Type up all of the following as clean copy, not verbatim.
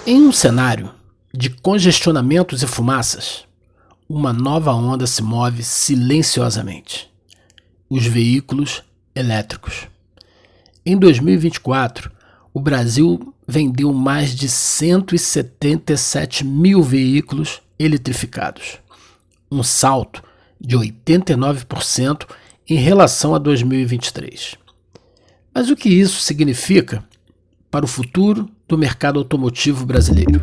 Em um cenário de congestionamentos e fumaças, uma nova onda se move silenciosamente: os veículos elétricos. Em 2024, o Brasil vendeu mais de 177 mil veículos eletrificados, um salto de 89% em relação a 2023. Mas o que isso significa para o futuro do mercado automotivo brasileiro?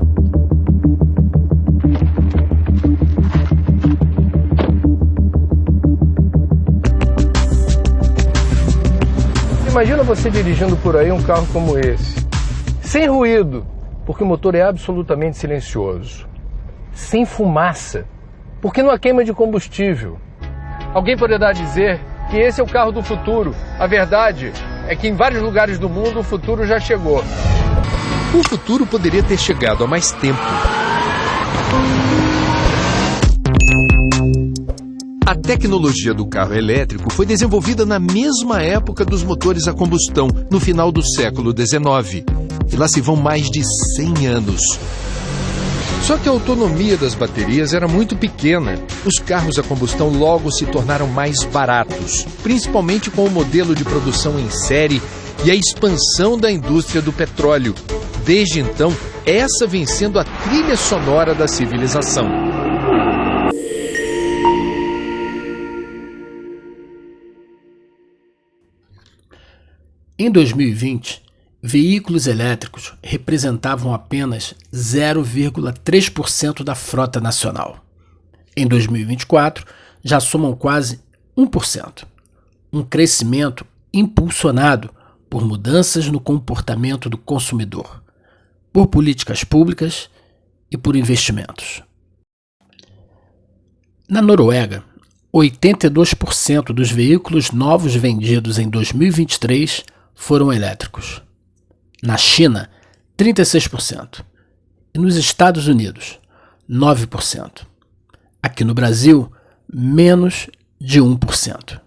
Imagina você dirigindo por aí um carro como esse, sem ruído, porque o motor é absolutamente silencioso, sem fumaça, porque não há queima de combustível. Alguém poderá dizer que esse é o carro do futuro. A verdade é que em vários lugares do mundo o futuro já chegou. O futuro poderia ter chegado há mais tempo. A tecnologia do carro elétrico foi desenvolvida na mesma época dos motores a combustão, no final do século XIX. E lá se vão mais de 100 anos. Só que a autonomia das baterias era muito pequena. Os carros a combustão logo se tornaram mais baratos, principalmente com o modelo de produção em série e a expansão da indústria do petróleo. Desde então, essa vem sendo a trilha sonora da civilização. Em 2020, veículos elétricos representavam apenas 0,3% da frota nacional. Em 2024, já somam quase 1%, um crescimento impulsionado por mudanças no comportamento do consumidor, por políticas públicas e por investimentos. Na Noruega, 82% dos veículos novos vendidos em 2023 foram elétricos. Na China, 36%. E nos Estados Unidos, 9%. Aqui no Brasil, menos de 1%.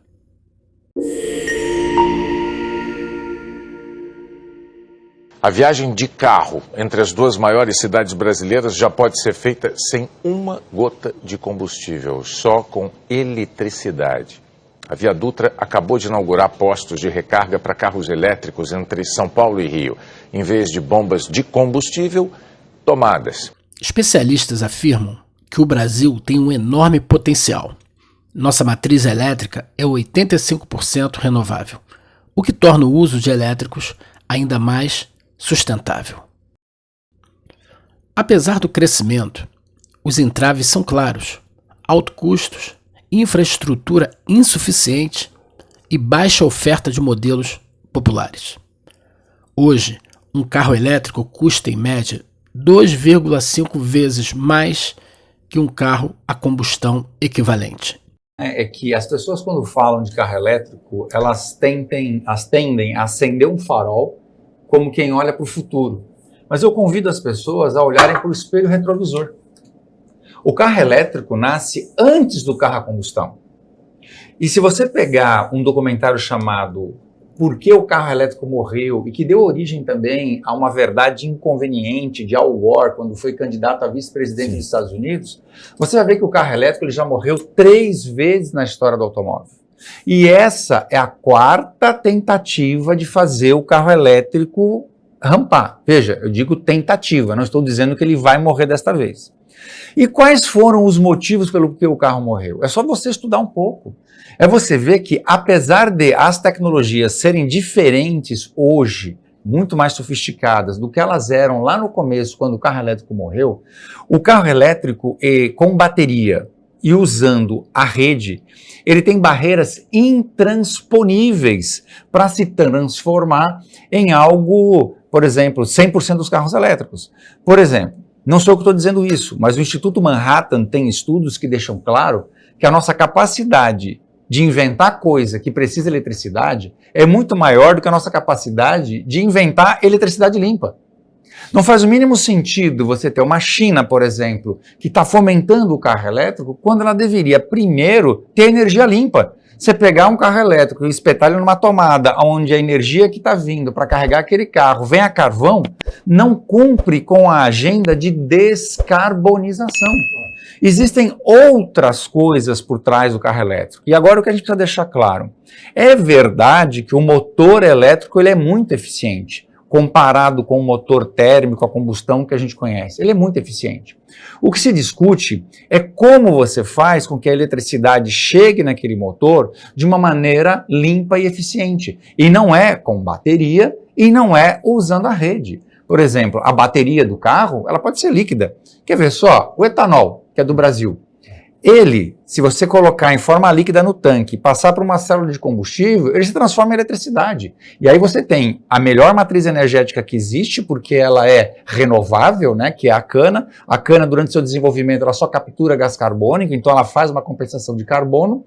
A viagem de carro entre as duas maiores cidades brasileiras já pode ser feita sem uma gota de combustível, só com eletricidade. A Via Dutra acabou de inaugurar postos de recarga para carros elétricos entre São Paulo e Rio. Em vez de bombas de combustível, tomadas. Especialistas afirmam que o Brasil tem um enorme potencial. Nossa matriz elétrica é 85% renovável, o que torna o uso de elétricos ainda mais sustentável. Apesar do crescimento, os entraves são claros: altos custos, infraestrutura insuficiente e baixa oferta de modelos populares. Hoje, um carro elétrico custa em média 2,5 vezes mais que um carro a combustão equivalente. É que as pessoas, quando falam de carro elétrico, elas tendem a acender um farol como quem olha para o futuro. Mas eu convido as pessoas a olharem para o espelho retrovisor. O carro elétrico nasce antes do carro a combustão. E se você pegar um documentário chamado Por que o carro elétrico morreu, e que deu origem também a uma verdade inconveniente de Al Gore, quando foi candidato a vice-presidente dos Estados Unidos, você vai ver que o carro elétrico ele já morreu 3 vezes na história do automóvel. E essa é a 4ª tentativa de fazer o carro elétrico rampar. Veja, eu digo tentativa, não estou dizendo que ele vai morrer desta vez. E quais foram os motivos pelo que o carro morreu? É só você estudar um pouco. É você ver que, apesar de as tecnologias serem diferentes hoje, muito mais sofisticadas do que elas eram lá no começo, quando o carro elétrico morreu, o carro elétrico com bateria e usando a rede, ele tem barreiras intransponíveis para se transformar em algo, por exemplo, 100% dos carros elétricos. Por exemplo, não sou eu que estou dizendo isso, mas o Instituto Manhattan tem estudos que deixam claro que a nossa capacidade de inventar coisa que precisa de eletricidade é muito maior do que a nossa capacidade de inventar eletricidade limpa. Não faz o mínimo sentido você ter uma China, por exemplo, que está fomentando o carro elétrico, quando ela deveria primeiro ter energia limpa. Você pegar um carro elétrico e espetar ele numa tomada onde a energia que está vindo para carregar aquele carro vem a carvão, não cumpre com a agenda de descarbonização. Existem outras coisas por trás do carro elétrico. E agora o que a gente precisa deixar claro. É verdade que o motor elétrico ele é muito eficiente, comparado com o motor térmico a combustão que a gente conhece. Ele é muito eficiente. O que se discute é como você faz com que a eletricidade chegue naquele motor de uma maneira limpa e eficiente. E não é com bateria e não é usando a rede. Por exemplo, a bateria do carro, ela pode ser líquida. Quer ver só? O etanol, que é do Brasil. Ele, se você colocar em forma líquida no tanque e passar por uma célula de combustível, ele se transforma em eletricidade. E aí você tem a melhor matriz energética que existe, porque ela é renovável, né, que é a cana. A cana, durante seu desenvolvimento, ela só captura gás carbônico, então ela faz uma compensação de carbono.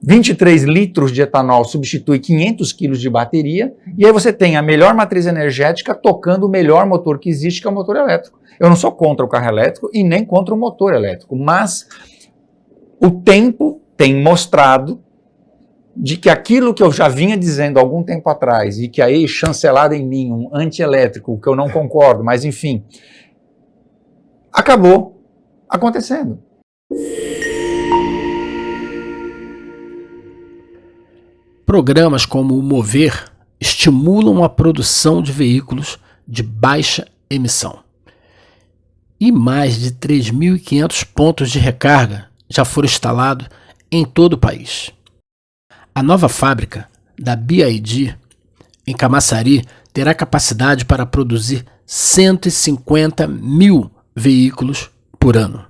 23 litros de etanol substitui 500 quilos de bateria. E aí você tem a melhor matriz energética tocando o melhor motor que existe, que é o motor elétrico. Eu não sou contra o carro elétrico e nem contra o motor elétrico, mas o tempo tem mostrado de que aquilo que eu já vinha dizendo há algum tempo atrás e que aí chancelado em mim, um antielétrico, que eu não concordo, mas enfim, acabou acontecendo. Programas como o Mover estimulam a produção de veículos de baixa emissão. E mais de 3.500 pontos de recarga já foram instalados em todo o país. A nova fábrica da BYD, em Camaçari, terá capacidade para produzir 150 mil veículos por ano.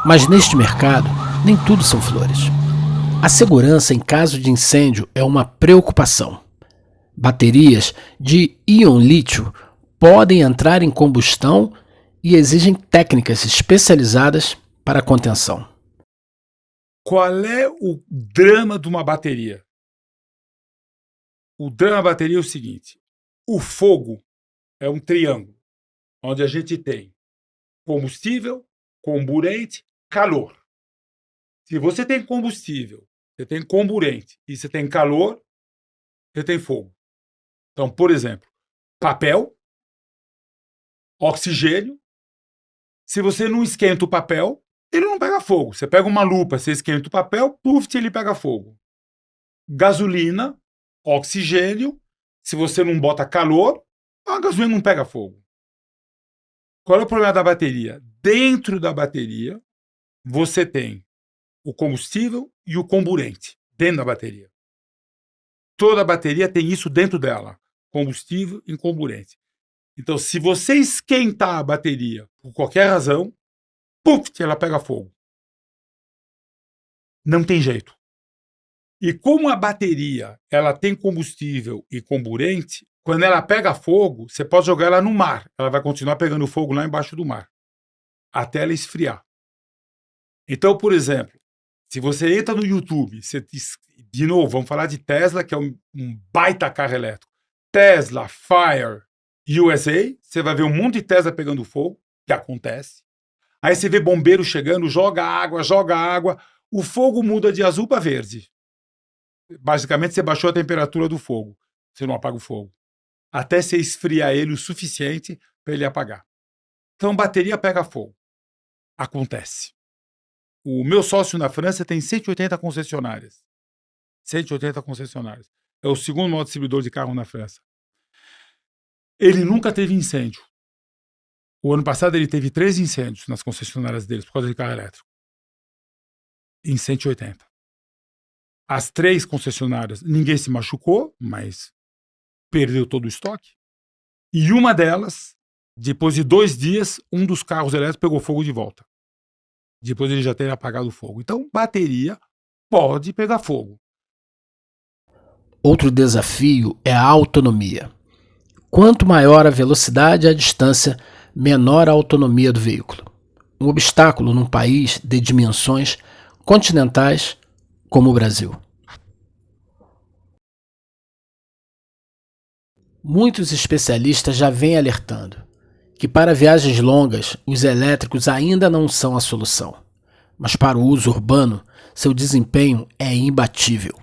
Mas neste mercado, nem tudo são flores. A segurança em caso de incêndio é uma preocupação. Baterias de íon lítio podem entrar em combustão e exigem técnicas especializadas para a contenção. Qual é o drama de uma bateria? O drama da bateria é o seguinte: o fogo é um triângulo, onde a gente tem combustível, comburente, calor. Se você tem combustível, você tem comburente e você tem calor, você tem fogo. Então, por exemplo, papel, oxigênio. Se você não esquenta o papel, ele não pega fogo. Você pega uma lupa, você esquenta o papel, puf, ele pega fogo. Gasolina, oxigênio. Se você não bota calor, a gasolina não pega fogo. Qual é o problema da bateria? Dentro da bateria, você tem o combustível e o comburente dentro da bateria. Toda bateria tem isso dentro dela, combustível e comburente. Então, se você esquentar a bateria por qualquer razão, puf, ela pega fogo. Não tem jeito. E como a bateria ela tem combustível e comburente, quando ela pega fogo, você pode jogar ela no mar. Ela vai continuar pegando fogo lá embaixo do mar, até ela esfriar. Então, por exemplo, se você entra no YouTube, de novo, vamos falar de Tesla, que é um baita carro elétrico. Tesla Fire USA, você vai ver um monte de Tesla pegando fogo, que acontece. Aí você vê bombeiro chegando, joga água, o fogo muda de azul para verde. Basicamente, você baixou a temperatura do fogo, você não apaga o fogo. Até você esfriar ele o suficiente para ele apagar. Então, bateria pega fogo. Acontece. O meu sócio na França tem 180 concessionárias. 180 concessionárias. É o segundo maior distribuidor de carro na França. Ele nunca teve incêndio. O ano passado ele teve 3 incêndios nas concessionárias deles por causa de carro elétrico. Em 180. As 3 concessionárias, ninguém se machucou, mas perdeu todo o estoque. E uma delas, depois de 2 dias, um dos carros elétricos pegou fogo de volta. Depois ele já teria apagado o fogo. Então, bateria pode pegar fogo. Outro desafio é a autonomia. Quanto maior a velocidade e a distância, menor a autonomia do veículo. um obstáculo num país de dimensões continentais como o Brasil. Muitos especialistas já vêm alertando que para viagens longas os elétricos ainda não são a solução, mas para o uso urbano seu desempenho é imbatível.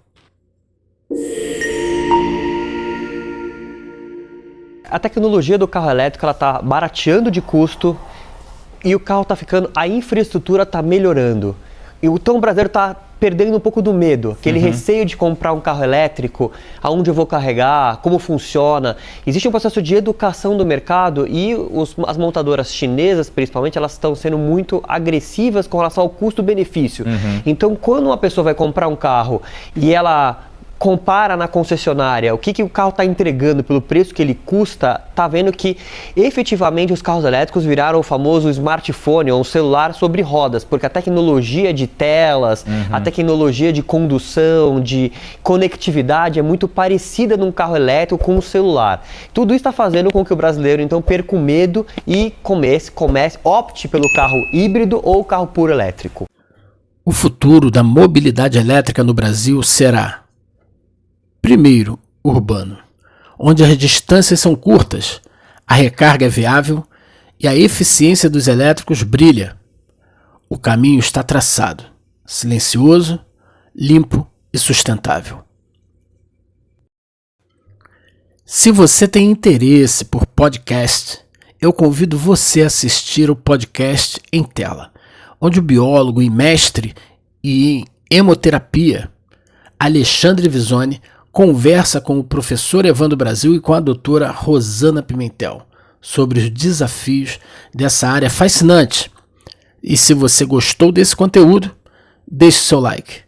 A tecnologia do carro elétrico está barateando de custo e o carro está ficando, a infraestrutura está melhorando. Então o brasileiro está perdendo um pouco do medo, aquele receio de comprar um carro elétrico, aonde eu vou carregar, como funciona. Existe um processo de educação do mercado e as montadoras chinesas, principalmente, elas estão sendo muito agressivas com relação ao custo-benefício. Então, quando uma pessoa vai comprar um carro e ela compara na concessionária o que o carro está entregando pelo preço que ele custa, está vendo que efetivamente os carros elétricos viraram o famoso smartphone ou um celular sobre rodas, porque a tecnologia de telas, a tecnologia de condução, de conectividade é muito parecida num carro elétrico com um celular. Tudo isso está fazendo com que o brasileiro então perca o medo e opte pelo carro híbrido ou carro puro elétrico. O futuro da mobilidade elétrica no Brasil será: primeiro, urbano, onde as distâncias são curtas, a recarga é viável e a eficiência dos elétricos brilha. O caminho está traçado, silencioso, limpo e sustentável. Se você tem interesse por podcast, eu convido você a assistir o podcast Em Tela, onde o biólogo e mestre em hemoterapia, Alexandre Visoni, conversa com o professor Evandro Brasil e com a doutora Rosana Pimentel sobre os desafios dessa área fascinante. E se você gostou desse conteúdo, deixe seu like.